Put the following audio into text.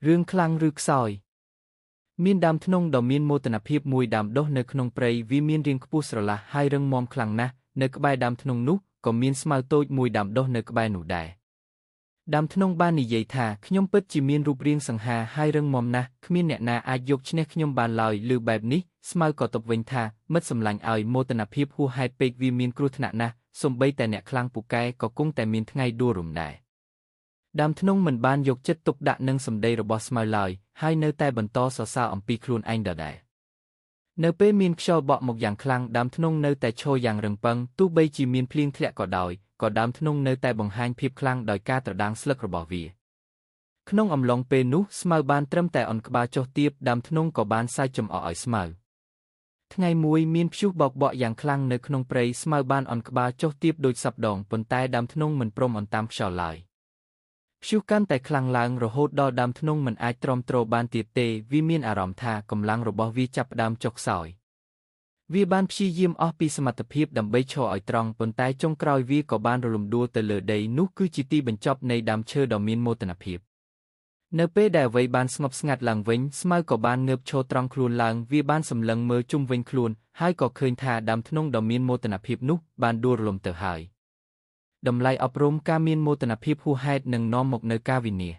រឿងខ្លាំងឬខ្សោយមានដើមធ្នង់ដ៏មានមោទនភាពមួយដាំដុះនៅក្នុងព្រៃវាមានរាងខ្ពស់ស្រឡះហើយរឹងមាំខ្លាំងណាស់នៅក្បែរដើមធ្នង់នោះក៏មានស្មៅតូចមួយដាំដុះនៅក្បែរនោះដែរដើមធ្នង់បាននិយាយថាខ្ញុំពិតជាមានរូបរាងសង្ហាហើយរឹងមាំណាស់គ្មានអ្នកណាអាចយកឈ្នះខ្ញុំបានឡើយឮបែបនេះស្មៅក៏តបវិញថាមិត្តសម្លាញ់ឲ្យមោទនភាពហួសហេតុពេកវាមានគ្រោះថ្នាក់ណាស់សូម្បីតែអ្នកខ្លាំងពូកែក៏គង់តែមានថ្ងៃដួលរំដែរដើមធ្នង់មិនបានយកចិត្តទុកដាក់នឹងសម្ដីរបស់ស្មៅឡើយហើយនៅតែបន្តសរសើរអំពីខ្លួនឯងដដែលនៅពេលមានខ្យល់បក់មកយ៉ាងខ្លាំងដើមធ្នង់នៅតែឈរយ៉ាងរឹងប៉ឹងទោះបីជាមានភ្លៀងធ្លាក់ក៏ដោយក៏ដើមធ្នង់នៅតែបង្ហាញភាពខ្លាំងដោយការត្រដាងស្លឹករបស់វាក្នុងអំឡុងពេលនោះស្មៅបានត្រឹមតែអន់ក្បាលចុះទាបដើមធ្នង់ក៏បានសើចចំអកឲ្យស្មៅថ្ងៃមួយមានព្យុះបោកបក់យ៉ាងខ្លាំងនៅក្នុងព្រៃស្មៅបានអន់ក្បាលចុះទាបដូចសពដងប៉ុន្តែដើមធ្នង់មិនព្រមអន់តាមខ្យល់ឡើយព្យុះកាន់តែខ្លាំងឡើងរហូតដល់ដើមធ្នង់មិនអាចទ្រាំទ្របានទៀតទេវាមានអារម្មណ៍ថាកម្លាំងរបស់វាចាប់ផ្ដើមចុះខ្សោយវាបានព្យាយាមអស់ពីសមត្ថភាពដើម្បីឈរឲ្យត្រង់ប៉ុន្តែចុងក្រោយវាក៏បានរលំដួលទៅលើដីនោះគឺជាទីបញ្ចប់នៃដើមឈើដ៏មានមោទនភាពនៅពេលដែលអ្វីបានស្ងប់ស្ងាត់ឡើងវិញស្មៅក៏បានងើបឈរត្រង់ខ្លួនឡើងវាបានសម្លឹងមើលជុំវិញខ្លួនហើយក៏ឃើញថាដើមធ្នង់ដ៏មានមោទនភាពនោះបានដួលរលំទៅហើយតម្លៃអប់រំការមានមោទនភាពហួសហេតុនឹងនាំមកនូវការវិនាស